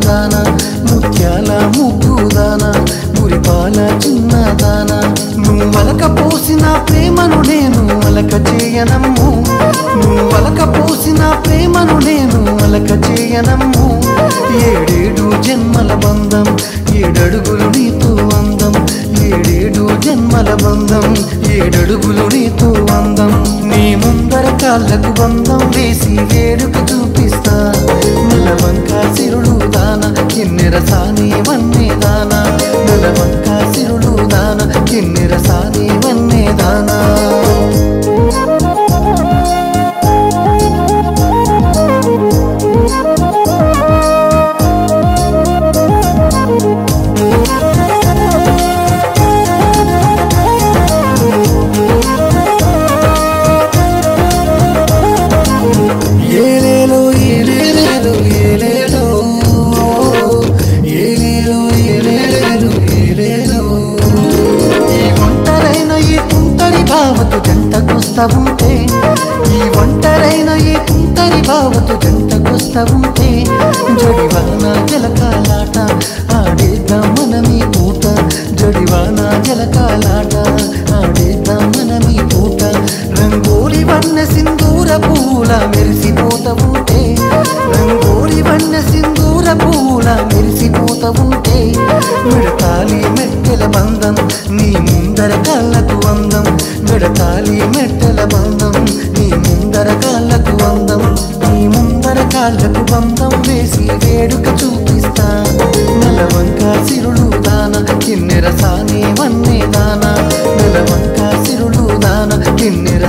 దాన ముత్యాల ముగ్గు దాన మురిపాల చిన్న దాన నువ్వు వలక పోసిన ప్రేమను నేను వలక చేయనమ్ము నువ్వు వలక పోసిన ప్రేమను నేను వలక చేయనమ్ము ఏడేడు జన్మల బంధం ఏడడుగులు నీతో అందం ఏడేడు జన్మల బంధం ఏడడుగులు నీతో అందం నీ ముందర కాళ్ళకు బంధం వేసి వేడుక చూపిస్తా నలవంక సిరులు దాన కిన్నెర సాని వన్నే దాన నలవంక సిరులు దాన కిన్నెర సాని వన్నే దానా ఉంటే ఈ ఒంటరైన ఈ తుంటరి బావతో జంటకొస్తా ఉంటే జడివాన జలకాలాట ఆడేద్దాం మనమీ పూట జడివాన జలకాలాట ఆడేద్దాం మనమీ పూట రంగోలి వన్న సింధూర పూల మెరిసిపోత ఉంటే రంగోలి వన్న సింధూర పూల మెరిసిపోత ఉంటే మిడతాలి మెట్టెల బంధం నీ ముందర కాళ్ళకు అందం మిడతాలి మెట్టెల బంధం నీ ముందర కాళ్ళకు అందం నీ ముందర కాళ్ళకు బంధం వేసి వేడుక చూపిస్తా నలవంక సిరులు దాన కిన్నెర సాని వన్నే దాన నలవంక సిరులు దాన కిన్నెర